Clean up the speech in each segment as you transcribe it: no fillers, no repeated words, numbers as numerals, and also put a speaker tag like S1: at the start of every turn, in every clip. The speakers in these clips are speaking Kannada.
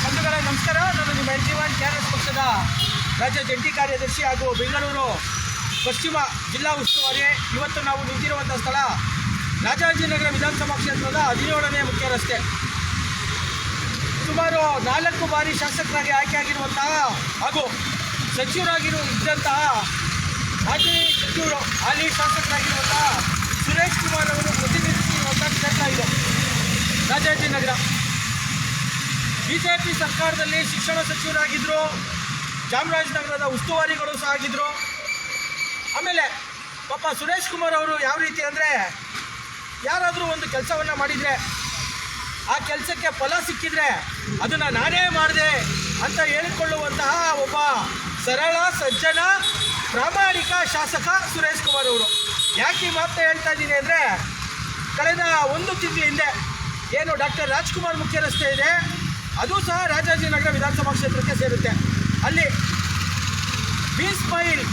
S1: ಬಂಧುಗಳೇ ನಮಸ್ಕಾರ. ನಾನು ನಿಮ್ಮ ಜೀವನ್ KRS ಪಕ್ಷದ ರಾಜ್ಯ ಜಂಟಿ ಕಾರ್ಯದರ್ಶಿ ಹಾಗೂ ಬೆಂಗಳೂರು ಪಶ್ಚಿಮ ಜಿಲ್ಲಾ ಉಸ್ತುವಾರಿ. ಇವತ್ತು ನಾವು ನಿಂತಿರುವಂಥ ಸ್ಥಳ ರಾಜಾಜಿನಗರ ವಿಧಾನಸಭಾ ಕ್ಷೇತ್ರದ 17ನೇ ಮುಖ್ಯ ರಸ್ತೆ. ಸುಮಾರು 4 ಬಾರಿ ಶಾಸಕರಾಗಿ ಆಯ್ಕೆಯಾಗಿರುವಂತಹ ಹಾಗೂ ಇದ್ದಂತಹ ಮಾಜಿ ಸಚಿವರು ಹಾಲಿ ಶಾಸಕರಾಗಿರುವಂತಹ ಸುರೇಶ್ ಕುಮಾರ್ ಅವರು ಪ್ರತಿನಿಧಿಸಿರುವಂಥ ಕ್ಷೇತ್ರ ಇದು ರಾಜಾಜಿನಗರ. BJP ಸರ್ಕಾರದಲ್ಲಿ ಶಿಕ್ಷಣ ಸಚಿವರಾಗಿದ್ದರು, ಚಾಮರಾಜನಗರದ ಉಸ್ತುವಾರಿಗಳು ಸಹ ಆಗಿದ್ದರು. ಆಮೇಲೆ ಪಾಪ ಸುರೇಶ್ ಕುಮಾರ್ ಅವರು ಯಾವ ರೀತಿ ಅಂದರೆ, ಯಾರಾದರೂ ಒಂದು ಕೆಲಸವನ್ನು ಮಾಡಿದರೆ ಆ ಕೆಲಸಕ್ಕೆ ಫಲ ಸಿಕ್ಕಿದರೆ ಅದನ್ನು ನಾನೇ ಮಾಡಿದೆ ಅಂತ ಹೇಳಿಕೊಳ್ಳುವಂತಹ ಒಬ್ಬ ಸರಳ ಸಜ್ಜನ ಪ್ರಾಮಾಣಿಕ ಶಾಸಕ ಸುರೇಶ್ ಕುಮಾರ್ ಅವರು. ಯಾಕೆ ಈ ಮಾತು ಹೇಳ್ತಾ ಇದ್ದೀನಿ ಅಂದರೆ, ಕಳೆದ 1 ತಿಂಗಳ ಹಿಂದೆ ಏನು ಡಾಕ್ಟರ್ ರಾಜ್ಕುಮಾರ್ ಮುಖ್ಯ ರಸ್ತೆ ಇದೆ, ಅದು ಸಹ ರಾಜಾಜಿನಗರ ವಿಧಾನಸಭಾ ಕ್ಷೇತ್ರಕ್ಕೆ ಸೇರುತ್ತೆ. ಅಲ್ಲಿ ಬಿ-ಸ್ಮೈಲ್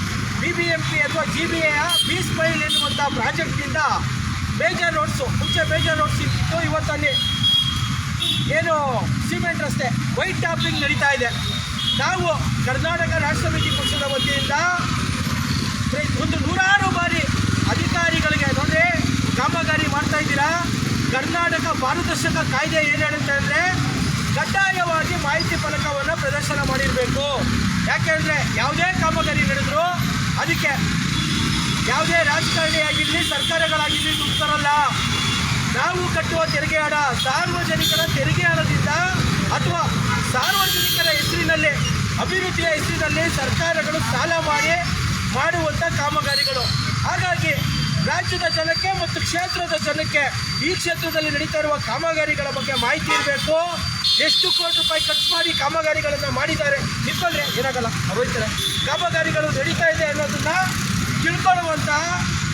S1: BBMP ಅಥವಾ GBA ಬಿ-ಸ್ಮೈಲ್ ಎನ್ನುವಂಥ ಪ್ರಾಜೆಕ್ಟ್ನಿಂದ ಮೇಜರ್ ರೋಡ್ಸು, ಮುಂಚೆ ಮೇಜರ್ ರೋಡ್ಸ್ ಇತ್ತು, ಇವತ್ತಲ್ಲಿ ಏನು ಸಿಮೆಂಟ್ ರಸ್ತೆ ವೈಟ್ ಟಾಪಿಂಗ್ ನಡೀತಾ ಇದೆ. ನಾವು ಕರ್ನಾಟಕ ರಾಷ್ಟ್ರ ಸಮಿತಿ ಪಕ್ಷದ ವತಿಯಿಂದ ಒಂದು 100 ಬಾರಿ ಅಧಿಕಾರಿಗಳಿಗೆ ನೋಡಿ ಕಾಮಗಾರಿ ಮಾಡ್ತಾ ಇದ್ದೀರಾ, ಕರ್ನಾಟಕ ಪಾರದರ್ಶಕ ಕಾಯ್ದೆ ಏನು ಹೇಳುತ್ತೆ ಅಂದರೆ ಕಡ್ಡಾಯವಾಗಿ ಮಾಹಿತಿ ಫಲಕವನ್ನು ಪ್ರದರ್ಶನ ಮಾಡಿರಬೇಕು. ಯಾಕೆಂದರೆ ಯಾವುದೇ ಕಾಮಗಾರಿ ನಡೆದರೂ ಅದಕ್ಕೆ ಯಾವುದೇ ರಾಜಕಾರಣಿಯಾಗಿರಲಿ ಸರ್ಕಾರಗಳಾಗಿರಲಿ ದುಡ್ಡು ತರಲ್ಲ. ನಾವು ಕಟ್ಟುವ ತೆರಿಗೆ ಹಣ ಸಾರ್ವಜನಿಕರ ತೆರಿಗೆ ಹಣದಿಂದ ಅಥವಾ ಸಾರ್ವಜನಿಕರ ಹೆಸರಿನಲ್ಲಿ ಅಭಿವೃದ್ಧಿಯ ಹೆಸರಿನಲ್ಲಿ ಸರ್ಕಾರಗಳು ಸಾಲ ಮಾಡುವಂಥ ಕಾಮಗಾರಿಗಳು. ಹಾಗಾಗಿ ರಾಜ್ಯದ ಜನಕ್ಕೆ ಮತ್ತು ಕ್ಷೇತ್ರದ ಜನಕ್ಕೆ ಈ ಕ್ಷೇತ್ರದಲ್ಲಿ ನಡೀತಾ ಇರುವ ಕಾಮಗಾರಿಗಳ ಬಗ್ಗೆ ಮಾಹಿತಿ ಇರಬೇಕು. ಎಷ್ಟು ಕೋಟಿ ರೂಪಾಯಿ ಖರ್ಚು ಮಾಡಿ ಕಾಮಗಾರಿಗಳನ್ನು ಮಾಡಿದ್ದಾರೆ ನಿಂತ್ಕೊಂಡ್ರೆ ಏನಾಗಲ್ಲ, ಹೋಗ್ತಾರೆ. ಕಾಮಗಾರಿಗಳು ನಡೀತಾ ಇದೆ ಅನ್ನೋದನ್ನು ತಿಳ್ಕೊಳ್ಳುವಂಥ,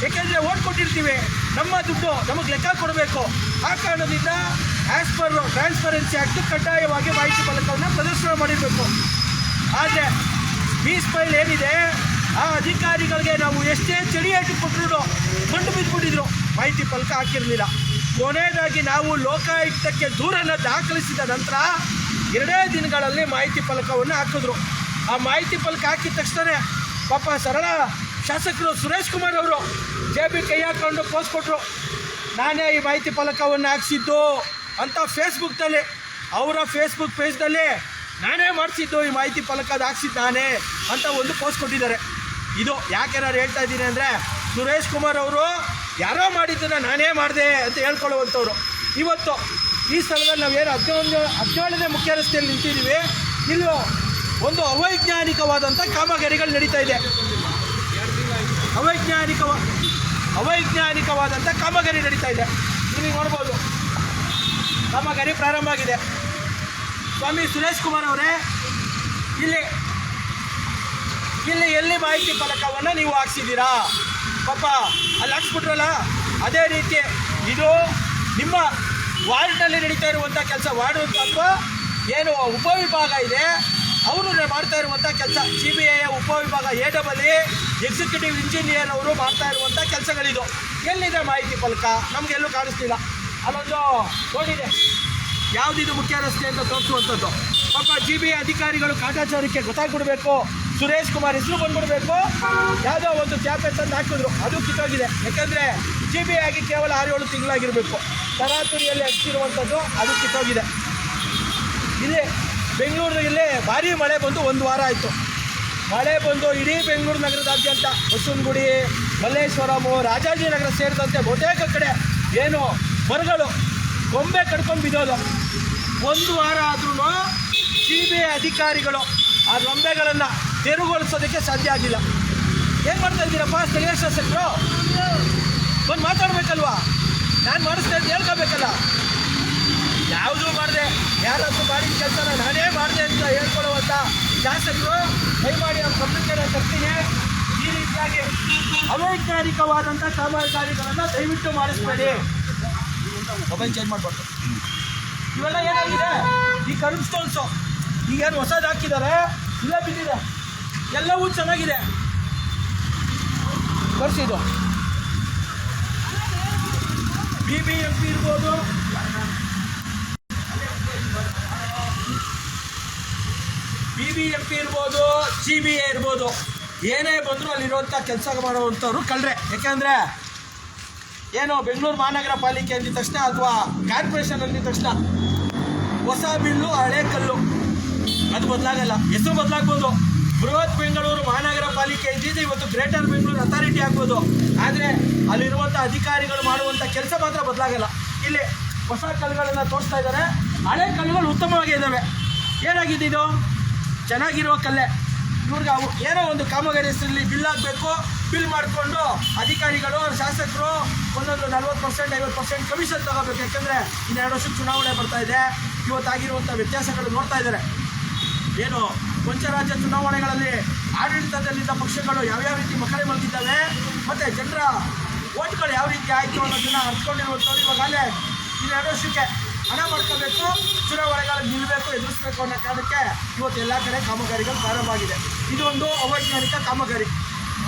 S1: ಏಕೆಂದರೆ ಓಟ್ ಕೊಟ್ಟಿರ್ತೀವಿ, ನಮ್ಮ ದುಡ್ಡು ನಮಗೆ ಲೆಕ್ಕ ಕೊಡಬೇಕು. ಆ ಕಾರಣದಿಂದ ಆ್ಯಸ್ ಪರ್ ಟ್ರಾನ್ಸ್ಪರೆನ್ಸಿ ಆ್ಯಕ್ಟ್ ಕಡ್ಡಾಯವಾಗಿ ಮಾಹಿತಿ ಫಲಕವನ್ನು ಪ್ರದರ್ಶನ ಮಾಡಿರಬೇಕು. ಆದರೆ ಬಿ-ಸ್ಮೈಲ್ ಏನಿದೆ, ಆ ಅಧಿಕಾರಿಗಳಿಗೆ ನಾವು ಎಷ್ಟೇ ಚಳಿಯಾಟಿ ಕೊಟ್ಟರು ಮಣ್ಣು ಬಿದ್ದುಬಿಟ್ಟಿದ್ರು, ಮಾಹಿತಿ ಫಲಕ ಹಾಕಿರಲಿಲ್ಲ. ಕೊನೆಯದಾಗಿ ನಾವು ಲೋಕಾಯುಕ್ತಕ್ಕೆ ದೂರನ್ನು ದಾಖಲಿಸಿದ ನಂತರ 2 ದಿನಗಳಲ್ಲಿ ಮಾಹಿತಿ ಫಲಕವನ್ನು ಹಾಕಿದ್ರು. ಆ ಮಾಹಿತಿ ಫಲಕ ಹಾಕಿದ ತಕ್ಷಣ ಪಾಪ ಸರಳ ಶಾಸಕರು ಸುರೇಶ್ ಕುಮಾರ್ ಅವರು JB ಕೈ ಹಾಕ್ಕೊಂಡು ಪೋಸ್ಟ್ ಕೊಟ್ಟರು, ನಾನೇ ಈ ಮಾಹಿತಿ ಫಲಕವನ್ನು ಹಾಕ್ಸಿದ್ದು ಅಂತ ಫೇಸ್ಬುಕ್ನಲ್ಲಿ, ಅವರ ಫೇಸ್ಬುಕ್ ಪೇಜ್ನಲ್ಲಿ ನಾನೇ ಮಾಡಿಸಿದ್ದು, ಈ ಮಾಹಿತಿ ಫಲಕದ ಹಾಕ್ಸಿದ್ದು ನಾನೇ ಅಂತ ಒಂದು ಪೋಸ್ಟ್ ಕೊಟ್ಟಿದ್ದಾರೆ. ಇದು ಯಾಕೆ ನಾನು ಹೇಳ್ತಾ ಇದ್ದೀನಿ ಅಂದರೆ, ಸುರೇಶ್ ಕುಮಾರ್ ಅವರು ಯಾರೋ ಮಾಡಿದ್ದನ್ನು ನಾನೇ ಮಾಡಿದೆ ಅಂತ ಹೇಳ್ಕೊಳ್ಳುವಂಥವ್ರು. ಇವತ್ತು ಈ ಸ್ಥಳದಲ್ಲಿ ನಾವೇನು 17ನೇ ಮುಖ್ಯ ರಸ್ತೆಯಲ್ಲಿ ನಿಂತಿದ್ದೀವಿ, ಇಲ್ಲೂ ಒಂದು ಅವೈಜ್ಞಾನಿಕವಾದಂಥ ಕಾಮಗಾರಿಗಳು ನಡೀತಾ ಇದೆ. ಅವೈಜ್ಞಾನಿಕವಾದಂಥ ಕಾಮಗಾರಿ ನಡೀತಾ ಇದೆ. ನೀವು ನೋಡ್ಬೋದು, ಕಾಮಗಾರಿ ಪ್ರಾರಂಭ ಆಗಿದೆ. ಸ್ವಾಮಿ ಸುರೇಶ್ ಕುಮಾರ್ ಅವರೇ, ಇಲ್ಲಿ ಎಲ್ಲಿ ಮಾಹಿತಿ ಫಲಕವನ್ನು ನೀವು ಹಾಕ್ಸಿದ್ದೀರಾ? ಪಾಪ ಅಲ್ಲಿ ಹಾಕ್ಸ್ಬಿಟ್ರಲ್ಲ. ಅದೇ ರೀತಿ ಇದು ನಿಮ್ಮ ವಾರ್ಡ್ನಲ್ಲಿ ನಡೀತಾ ಇರುವಂಥ ಕೆಲಸ, ವಾರ್ಡ್ ಅಥವಾ ಏನು ಉಪವಿಭಾಗ ಇದೆ ಅವರು ಮಾಡ್ತಾ ಇರುವಂಥ ಕೆಲಸ, GBA ಉಪವಿಭಾಗ AEE ಎಕ್ಸಿಕ್ಯೂಟಿವ್ ಇಂಜಿನಿಯರ್ ಅವರು ಮಾಡ್ತಾ ಇರುವಂಥ ಕೆಲಸಗಳಿದು. ಎಲ್ಲಿದೆ ಮಾಹಿತಿ ಫಲಕ? ನಮಗೆಲ್ಲೂ ಕಾಣಿಸ್ತಿಲ್ಲ. ಅಲ್ಲೊಂದು ನೋಡಿದೆ, ಯಾವುದಿದು ಮುಖ್ಯ ರಸ್ತೆ ಅಂತ ತೋರಿಸುವಂಥದ್ದು. ಪಾಪ GBA ಅಧಿಕಾರಿಗಳು ಕಾಟಾಚಾರಕ್ಕೆ ಗೊತ್ತಾಗ್ಬಿಡ್ಬೇಕು, ಸುರೇಶ್ ಕುಮಾರ್ ಹೆಸರು ಬಂದ್ಬಿಡ್ಬೇಕು, ಯಾವುದೋ ಒಂದು ಚಾಪೆ ತಂದು ಹಾಕಿದ್ರು, ಅದು ಕಿತ್ತೋಗಿದೆ. ಯಾಕೆಂದರೆ GBA ಆಗಿ ಕೇವಲ 6-7 ತಿಂಗಳಾಗಿರಬೇಕು, ತರಾತುರಿಯಲ್ಲಿ ಹಚ್ಚಿರುವಂಥದ್ದು, ಅದು ಕಿತ್ತೋಗಿದೆ. ಇಲ್ಲಿ ಬೆಂಗಳೂರಲ್ಲಿ ಭಾರೀ ಮಳೆ ಬಂದು 1 ವಾರ ಆಯಿತು. ಮಳೆ ಬಂದು ಇಡೀ ಬೆಂಗಳೂರು ನಗರದಾದ್ಯಂತ ಬಸವನಗುಡಿ, ಮಲ್ಲೇಶ್ವರಮು, ರಾಜಾಜಿನಗರ ಸೇರಿದಂತೆ ಬಹುತೇಕ ಕಡೆ ಏನು ಮರಗಳು ಗೊಂಬೆ ಕಡ್ಕೊಂಡು ಬಿದ್ದೋದು. 1 ವಾರ ಆದ್ರೂ GBA ಅಧಿಕಾರಿಗಳು ಆ ಗೊಂಬೆಗಳನ್ನು ತೆರವುಗೊಳಿಸೋದಕ್ಕೆ ಸಾಧ್ಯ ಆಗಿಲ್ಲ. ಏನು ಮಾಡ್ತಾ ಇದ್ದೀರಪ್ಪ ಸ್ಥಳೀಯ ಶಾಸಕರು? ಬಂದು ಮಾತಾಡಬೇಕಲ್ವಾ? ನಾನು ಮಾಡಿಸ್ತಾ ಇದ್ದು ಹೇಳ್ಕೋಬೇಕಲ್ಲ. ಯಾವುದೂ ಮಾಡಿದೆ, ಯಾರಾದರೂ ಮಾಡಿದ ಕೆಲಸನ ನಾನೇ ಮಾಡಿದೆ ಅಂತ ಹೇಳ್ಕೊಳ್ಳುವಂಥ ಶಾಸಕರು ದಯಮಾಡಿ ಅವ್ರ ಗಮನಕ್ಕೆ ತರ್ತೀನಿ. ಈ ರೀತಿಯಾಗಿ ಅವೈಜ್ಞಾನಿಕವಾದಂಥ ಕಾಮಗಾರಿಗಳನ್ನು ದಯವಿಟ್ಟು ಮಾಡಿಸ್ಬೇಡಿ. ಮೊಬೈಲ್ ಚೇಂಜ್ ಮಾಡಬಾರ್ದು. ಇವೆಲ್ಲ ಏನಾಗಿದೆ, ಈ ಕರುಣ್ ಸ್ಟೋನ್ಸು ಈಗೇನು ಹೊಸದು ಹಾಕಿದ್ದಾರೆ, ಇಲ್ಲೇ ಬಿದ್ದಿದೆ, ಎಲ್ಲವೂ ಚೆನ್ನಾಗಿದೆ. ತೋರಿಸಿದ್ದು BBMP ಇರ್ಬೋದು, BBMP ಇರ್ಬೋದು, CBA ಇರ್ಬೋದು, ಏನೇ ಬಂದರೂ ಅಲ್ಲಿರುವಂಥ ಕೆಲಸ ಮಾಡುವಂಥವ್ರು ಕಳ್ರೆ. ಯಾಕೆಂದರೆ ಏನು ಬೆಂಗಳೂರು ಮಹಾನಗರ ಪಾಲಿಕೆ ಅಂದಿದ ತಕ್ಷಣ ಅಥವಾ ಕಾರ್ಪೊರೇಷನ್ ಅಂದಿದ ತಕ್ಷಣ ಹೊಸ ಬಿಲ್ಲು ಹಳೆ ಕಲ್ಲು ಅದು ಬದಲಾಗಲ್ಲ. ಹೆಸರು ಬದಲಾಗ್ಬೋದು. ಬೃಹತ್ ಬೆಂಗಳೂರು ಮಹಾನಗರ ಪಾಲಿಕೆ ಇದ್ದಿದ್ದು ಇವತ್ತು ಗ್ರೇಟರ್ ಬೆಂಗಳೂರು ಅಥಾರಿಟಿ ಆಗ್ಬೋದು. ಆದರೆ ಅಲ್ಲಿರುವಂಥ ಅಧಿಕಾರಿಗಳು ಮಾಡುವಂಥ ಕೆಲಸ ಮಾತ್ರ ಬದಲಾಗಲ್ಲ. ಇಲ್ಲಿ ಹೊಸ ಕಲ್ಲುಗಳನ್ನು ತೋರಿಸ್ತಾ ಇದ್ದಾರೆ. ಹಳೆ ಕಲ್ಲುಗಳು ಉತ್ತಮವಾಗಿ ಇದ್ದಾವೆ. ಏನಾಗಿದೆ ಇದು? ಚೆನ್ನಾಗಿರುವ ಕಲ್ಲೇ. ಇವ್ರಿಗೆ ಅವು ಏನೋ ಒಂದು ಕಾಮಗಾರಿ ಹೆಸರಲ್ಲಿ ಬಿಲ್ ಆಗಬೇಕು. ಬಿಲ್ ಮಾಡಿಕೊಂಡು ಅಧಿಕಾರಿಗಳು ಶಾಸಕರು ಒಂದೊಂದು 40% 50% ಕಮಿಷನ್ ತಗೋಬೇಕು. ಯಾಕೆಂದರೆ ಇನ್ನೆರಡು ವರ್ಷಕ್ಕೆ ಚುನಾವಣೆ ಬರ್ತಾ ಇದೆ. ಇವತ್ತಾಗಿರುವಂಥ ವ್ಯತ್ಯಾಸಗಳು ನೋಡ್ತಾ ಇದ್ದಾರೆ. ಏನು ಪಂಚರಾಜ್ಯ ಚುನಾವಣೆಗಳಲ್ಲಿ ಆಡಳಿತದಲ್ಲಿದ್ದ ಪಕ್ಷಗಳು ಯಾವ್ಯಾವ ರೀತಿ ಮಕರೆ ಮಲ್ಗಿದ್ದಾವೆ ಮತ್ತು ಜನರ ಓಟ್ಗಳು ಯಾವ ರೀತಿ ಆಯಿತು ಅನ್ನೋದನ್ನು ಅರ್ಥಕೊಂಡಿರುವಂಥವ್ರು ಇವಾಗಲೇ ಇನ್ನೆರಡು ವರ್ಷಕ್ಕೆ ಹಣ ಮಾಡ್ಕೋಬೇಕು, ಚುನಾವಣೆಗಳಲ್ಲಿ ನಿಲ್ಲಬೇಕು, ಎದುರಿಸಬೇಕು ಅನ್ನೋ ಕಾರಣಕ್ಕೆ ಇವತ್ತು ಎಲ್ಲ ಕಡೆ ಕಾಮಗಾರಿಗಳು ಪ್ರಾರಂಭ ಆಗಿದೆ. ಇದು ಒಂದು ಅವೈಜ್ಞಾನಿಕ ಕಾಮಗಾರಿ.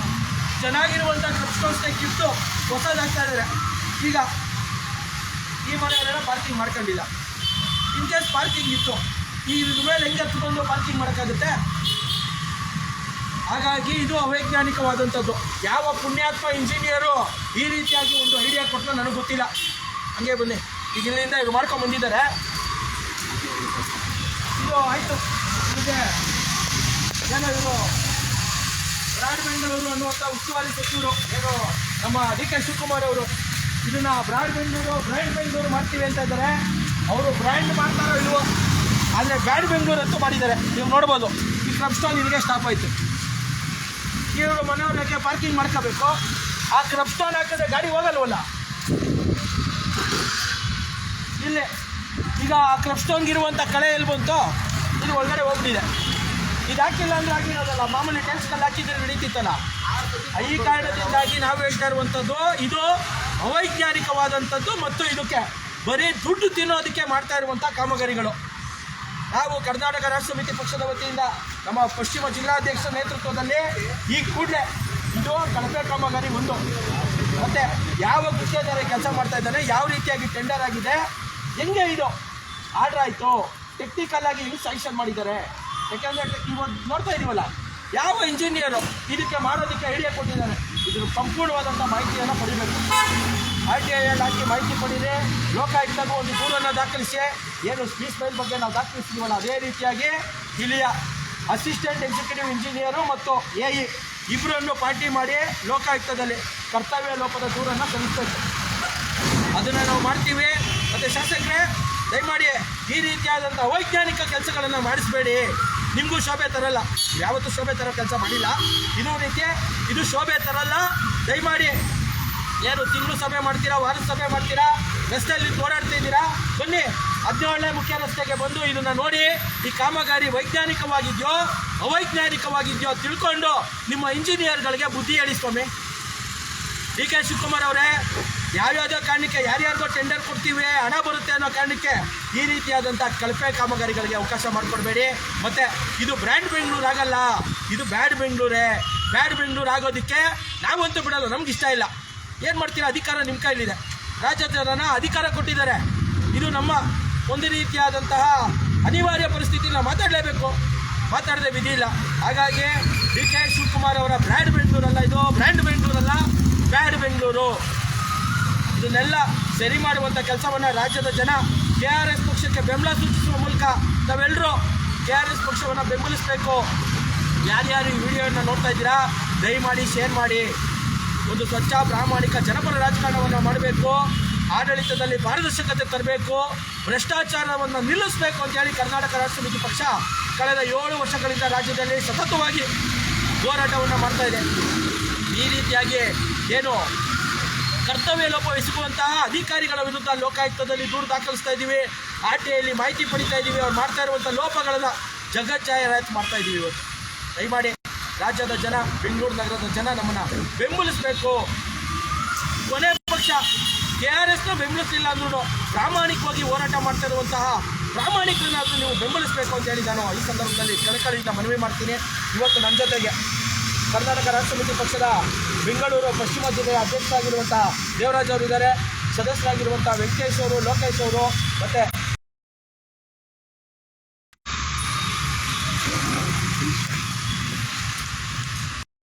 S1: ಚೆನ್ನಾಗಿರುವಂಥ ಸಂಸ್ಥೆ ಕಿತ್ತು ಹೊಸದಾಗ್ತಾ ಇದ್ದಾರೆ. ಈಗ ಈ ಮನೆಯವರೆಲ್ಲ ಪಾರ್ಕಿಂಗ್ ಮಾಡ್ಕೊಂಡಿಲ್ಲ. ಇನ್ ಕೇಸ್ ಪಾರ್ಕಿಂಗ್ ಇತ್ತು, ಈ ಮೇಲೆ ಹೆಂಗೆ ಹತ್ಕೊಂಡು ಪಾರ್ಕಿಂಗ್ ಮಾಡೋಕ್ಕಾಗುತ್ತೆ? ಹಾಗಾಗಿ ಇದು ಅವೈಜ್ಞಾನಿಕವಾದಂಥದ್ದು. ಯಾವ ಪುಣ್ಯಾತ್ಮ ಇಂಜಿನಿಯರು ಈ ರೀತಿಯಾಗಿ ಒಂದು ಐಡಿಯಾ ಕೊಟ್ಟರು ನನಗೆ ಗೊತ್ತಿಲ್ಲ. ಹಂಗೆ ಬನ್ನಿ, ಈಗ ಇಲ್ಲಿಂದ ಇವ್ರು ಮಾಡ್ಕೊಂಡು ಬಂದಿದ್ದಾರೆ. ಇದು ಆಯಿತು. ಹೀಗೆ ಏನೋ ಇವರು ಬ್ರಾಡ್ ಬೆಂಗಳೂರು ಅನ್ನುವಂಥ ಉಸ್ತುವಾರಿ ಸಚಿವರು ಏನು ನಮ್ಮ DK ಶಿವಕುಮಾರ್ ಅವರು ಇದನ್ನು ಬ್ರಾಡ್ ಬೆಂಗಳೂರು ಮಾಡ್ತೀವಿ ಅಂತ ಇದ್ದಾರೆ. ಅವರು ಬ್ರ್ಯಾಂಡ್ ಮಾಡ್ತಾರೋ ಇಲ್ವೋ, ಆದರೆ ಬ್ಯಾಡ್ ಬೆಂಗಳೂರು ಅಂತೂ ಮಾಡಿದ್ದಾರೆ. ನೀವು ನೋಡ್ಬೋದು. ಈ ಕ್ಲಬ್ ಸ್ಟಾಲ್ ಇಲ್ಲಿಗೆ ಸ್ಟಾಪ್ ಆಯಿತು. ಇವರು ಮನೆಯವ್ರಿಗೆ ಪಾರ್ಕಿಂಗ್ ಮಾಡ್ಕೋಬೇಕು. ಆ ಕ್ಲಬ್ ಸ್ಟಾಲ್ ಹಾಕಿದ್ರೆ ಗಾಡಿ ಹೋಗಲ್ವಲ್ಲ. ಇಲ್ಲೇ ಈಗ ಆ ಕ್ಲಬ್ ಸ್ಟೋನ್ಗಿರುವಂಥ ಕಳೆ ಎಲ್ಲಿ ಬಂತು? ಇದು ಒಳಗಡೆ ಹೋಗ್ಬಿಟ್ಟಿದೆ. ಇದು ಹಾಕಿಲ್ಲ ಅಂದರೆ ಆಗಿರೋದಲ್ಲ. ಮಾಮೂಲಿ ಟೆನ್ಸ್ಕಲ್ಲಿ ಹಾಕಿದ್ರೆ ನಡೀತಿತ್ತಲ್ಲ. ಈ ಕಾರಣದಿಂದಾಗಿ ನಾವು ಹೇಳ್ತಾ ಇರುವಂಥದ್ದು ಇದು ಅವೈಜ್ಞಾನಿಕವಾದಂಥದ್ದು ಮತ್ತು ಇದಕ್ಕೆ ಬರೀ ದುಡ್ಡು ತಿನ್ನೋದಕ್ಕೆ ಮಾಡ್ತಾ ಇರುವಂಥ ಕಾಮಗಾರಿಗಳು. ನಾವು ಕರ್ನಾಟಕ ರಾಷ್ಟ್ರ ಸಮಿತಿ ಪಕ್ಷದ ವತಿಯಿಂದ ನಮ್ಮ ಪಶ್ಚಿಮ ಜಿಲ್ಲಾಧ್ಯಕ್ಷ ನೇತೃತ್ವದಲ್ಲಿ ಈ ಕೂಡಲೇ ಇದು ಕಳಪೆ ಕಾಮಗಾರಿ ಒಂದು, ಮತ್ತು ಯಾವ ಗುತ್ತಿಗೆದಾರ ಕೆಲಸ ಮಾಡ್ತಾ ಇದ್ದಾನೆ, ಯಾವ ರೀತಿಯಾಗಿ ಟೆಂಡರ್ ಆಗಿದೆ, ಹೆಂಗೆ ಇದು ಆರ್ಡ್ರ್ ಆಯಿತು, ಟೆಕ್ನಿಕಲ್ ಆಗಿ ಹೆಂಗೆ ಸ್ಯಾಂಕ್ಷನ್ ಮಾಡಿದ್ದಾರೆ. ಯಾಕೆಂದರೆ ಇವತ್ತು ನೋಡ್ತಾ ಇದ್ದೀವಲ್ಲ, ಯಾವ ಇಂಜಿನಿಯರು ಇದಕ್ಕೆ ಮಾಡೋದಕ್ಕೆ ಐಡಿಯಾ ಕೊಟ್ಟಿದ್ದಾರೆ. ಇದ್ರ ಸಂಪೂರ್ಣವಾದಂಥ ಮಾಹಿತಿಯನ್ನು ಪಡಿಬೇಕು. RTIಯಲ್ಲಿ ಹಾಕಿ ಮಾಹಿತಿ ಪಡೀರಿ. ಲೋಕಾಯುಕ್ತಗೂ ಒಂದು ದೂರನ್ನು ದಾಖಲಿಸಿ. ಏನು ಸ್ಪೀಸ್ ಫೈಲ್ ಬಗ್ಗೆ ನಾವು ದಾಖಲಿಸ್ತೀವಲ್ಲ, ಅದೇ ರೀತಿಯಾಗಿ ಇಲ್ಲಿಯ ಅಸಿಸ್ಟೆಂಟ್ ಎಕ್ಸಿಕ್ಯೂಟಿವ್ ಇಂಜಿನಿಯರು ಮತ್ತು AE ಇಬ್ಬರನ್ನು ಪಾರ್ಟಿ ಮಾಡಿ ಲೋಕಾಯುಕ್ತದಲ್ಲಿ ಕರ್ತವ್ಯ ಲೋಪದ ದೂರನ್ನು ಸಲ್ಲಿಸಬೇಕು. ಅದನ್ನು ನಾವು ಮಾಡ್ತೀವಿ. ಮತ್ತು ಶಾಸಕರೇ, ದಯಮಾಡಿ ಈ ರೀತಿಯಾದಂಥ ಅವೈಜ್ಞಾನಿಕ ಕೆಲಸಗಳನ್ನು ಮಾಡಿಸಬೇಡಿ. ನಿಮಗೂ ಶೋಭೆ ತರಲ್ಲ. ಯಾವತ್ತೂ ಶೋಭೆ ತರೋ ಕೆಲಸ ಮಾಡಿಲ್ಲ. ಇದು ಶೋಭೆ ತರಲ್ಲ. ದಯಮಾಡಿ ಏನು ತಿಂಗಳು ಸಭೆ ಮಾಡ್ತೀರಾ, ವಾರದ ಸಭೆ ಮಾಡ್ತೀರಾ, ರಸ್ತೆಯಲ್ಲಿ ಓಡಾಡ್ತಾ ಇದ್ದೀರಾ, ಬನ್ನಿ 17ನೇ ಮುಖ್ಯ ರಸ್ತೆಗೆ ಬಂದು ಇದನ್ನು ನೋಡಿ. ಈ ಕಾಮಗಾರಿ ವೈಜ್ಞಾನಿಕವಾಗಿದೆಯೋ ಅವೈಜ್ಞಾನಿಕವಾಗಿದೆಯೋ ತಿಳ್ಕೊಂಡು ನಿಮ್ಮ ಇಂಜಿನಿಯರ್ಗಳಿಗೆ ಬುದ್ಧಿ ಹೇಳಿಸ್ಕೊಮ್ಮಿ. DK ಶಿವಕುಮಾರ್ ಅವರೇ, ಯಾವ್ಯಾವುದೋ ಕಾರಣಕ್ಕೆ ಯಾರ್ಯಾರಿಗೋ ಟೆಂಡರ್ ಕೊಡ್ತೀವಿ, ಹಣ ಬರುತ್ತೆ ಅನ್ನೋ ಕಾರಣಕ್ಕೆ ಈ ರೀತಿಯಾದಂಥ ಕಳಪೆ ಕಾಮಗಾರಿಗಳಿಗೆ ಅವಕಾಶ ಮಾಡಿಕೊಡ್ಬೇಡಿ. ಮತ್ತು ಇದು ಬ್ರ್ಯಾಂಡ್ ಬೆಂಗಳೂರು ಆಗಲ್ಲ, ಇದು ಬ್ಯಾಡ್ ಬೆಂಗಳೂರೇ. ಬ್ಯಾಡ್ ಬೆಂಗಳೂರು ಆಗೋದಕ್ಕೆ ನಾವಂತೂ ಬಿಡಲ್ಲ. ನಮ್ಗೆ ಇಷ್ಟ ಇಲ್ಲ. ಏನು ಮಾಡ್ತೀರಾ? ಅಧಿಕಾರ ನಿಮ್ಮ ಕೈಲಿದೆ. ರಾಜ್ಯದ ಜನ ಅಧಿಕಾರ ಕೊಟ್ಟಿದ್ದಾರೆ. ಇದು ನಮ್ಮ ಒಂದು ರೀತಿಯಾದಂತಹ ಅನಿವಾರ್ಯ ಪರಿಸ್ಥಿತಿ. ನಾವು ಮಾತಾಡಲೇಬೇಕು. ಮಾತಾಡದೆ ವಿಧಿ ಇಲ್ಲ. ಹಾಗಾಗಿ DK ಶಿವಕುಮಾರ್ ಅವರ ಬ್ರ್ಯಾಂಡ್ ಬೆಂಗಳೂರಲ್ಲ, ಇದು ಬ್ರ್ಯಾಂಡ್ ಬೆಂಗಳೂರಲ್ಲ, ಬ್ಯಾಡ್ ಬೆಂಗಳೂರು. ಇದನ್ನೆಲ್ಲ ಸರಿ ಮಾಡುವಂಥ ಕೆಲಸವನ್ನು ರಾಜ್ಯದ ಜನ KRS ಪಕ್ಷಕ್ಕೆ ಬೆಂಬಲ ಸೂಚಿಸುವ ಮೂಲಕ ನಾವೆಲ್ಲರೂ KRS ಪಕ್ಷವನ್ನು ಬೆಂಬಲಿಸಬೇಕು. ಯಾರ್ಯಾರು ಈ ವಿಡಿಯೋವನ್ನು ನೋಡ್ತಾ ಇದ್ದೀರಾ, ದಯಮಾಡಿ ಶೇರ್ ಮಾಡಿ. ಒಂದು ಸ್ವಚ್ಛ ಪ್ರಾಮಾಣಿಕ ಜನಪರ ರಾಜಕಾರಣವನ್ನು ಮಾಡಬೇಕು. ಆಡಳಿತದಲ್ಲಿ ಪಾರದರ್ಶಕತೆ ತರಬೇಕು. ಭ್ರಷ್ಟಾಚಾರವನ್ನು ನಿಲ್ಲಿಸಬೇಕು ಅಂತೇಳಿ ಕರ್ನಾಟಕ ರಾಷ್ಟ್ರ ಸಮಿತಿ ಪಕ್ಷ ಕಳೆದ 7 ವರ್ಷಗಳಿಂದ ರಾಜ್ಯದಲ್ಲಿ ಸತತವಾಗಿ ಹೋರಾಟವನ್ನು ಮಾಡ್ತಾ ಇದೆ. ಈ ರೀತಿಯಾಗಿ ಏನು ಕರ್ತವ್ಯ ಲೋಪ ಎಸಗುವಂತಹ ಅಧಿಕಾರಿಗಳ ವಿರುದ್ಧ ಲೋಕಾಯುಕ್ತದಲ್ಲಿ ದೂರು ದಾಖಲಿಸ್ತಾ ಇದ್ದೀವಿ. RTIಯಲ್ಲಿ ಮಾಹಿತಿ ಪಡಿತಾ ಇದ್ದೀವಿ. ಅವ್ರು ಮಾಡ್ತಾ ಇರುವಂಥ ಲೋಪಗಳನ್ನು ಜಗಜ್ಜಾಹೀರಾತು ಮಾಡ್ತಾ ಇದ್ದೀವಿ. ಇವತ್ತು ದಯಮಾಡಿ ರಾಜ್ಯದ ಜನ, ಬೆಂಗಳೂರು ನಗರದ ಜನ ನಮ್ಮನ್ನು ಬೆಂಬಲಿಸಬೇಕು. ಕೊನೆ ಪಕ್ಷ KRSನ ಬೆಂಬಲಿಸಲಿಲ್ಲ ಅಂದ್ರೂ ಪ್ರಾಮಾಣಿಕವಾಗಿ ಹೋರಾಟ ಮಾಡ್ತಾ ಇರುವಂತಹ ಪ್ರಾಮಾಣಿಕರನ್ನಾದರೂ ನೀವು ಬೆಂಬಲಿಸಬೇಕು ಅಂತೇಳಿ ನಾನು ಈ ಸಂದರ್ಭದಲ್ಲಿ ಕಳಕಳಿಯಿಂದ ಮನವಿ ಮಾಡ್ತೀನಿ. ಇವತ್ತು ನನ್ನ ಜೊತೆಗೆ ಕರ್ನಾಟಕ ರಾಷ್ಟ್ರ ಸಮಿತಿ ಪಕ್ಷದ ಬೆಂಗಳೂರು ಪಶ್ಚಿಮ ಜಿಲ್ಲೆಯ ಅಧ್ಯಕ್ಷರಾಗಿರುವಂಥ ದೇವರಾಜ್ ಅವರು ಇದ್ದಾರೆ. ಸದಸ್ಯರಾಗಿರುವಂಥ ವೆಂಕಟೇಶ್ ಅವರು, ಲೋಕೇಶ್ ಅವರು, ಮತ್ತು
S2: ಮಾಡ್ತೀನಿ.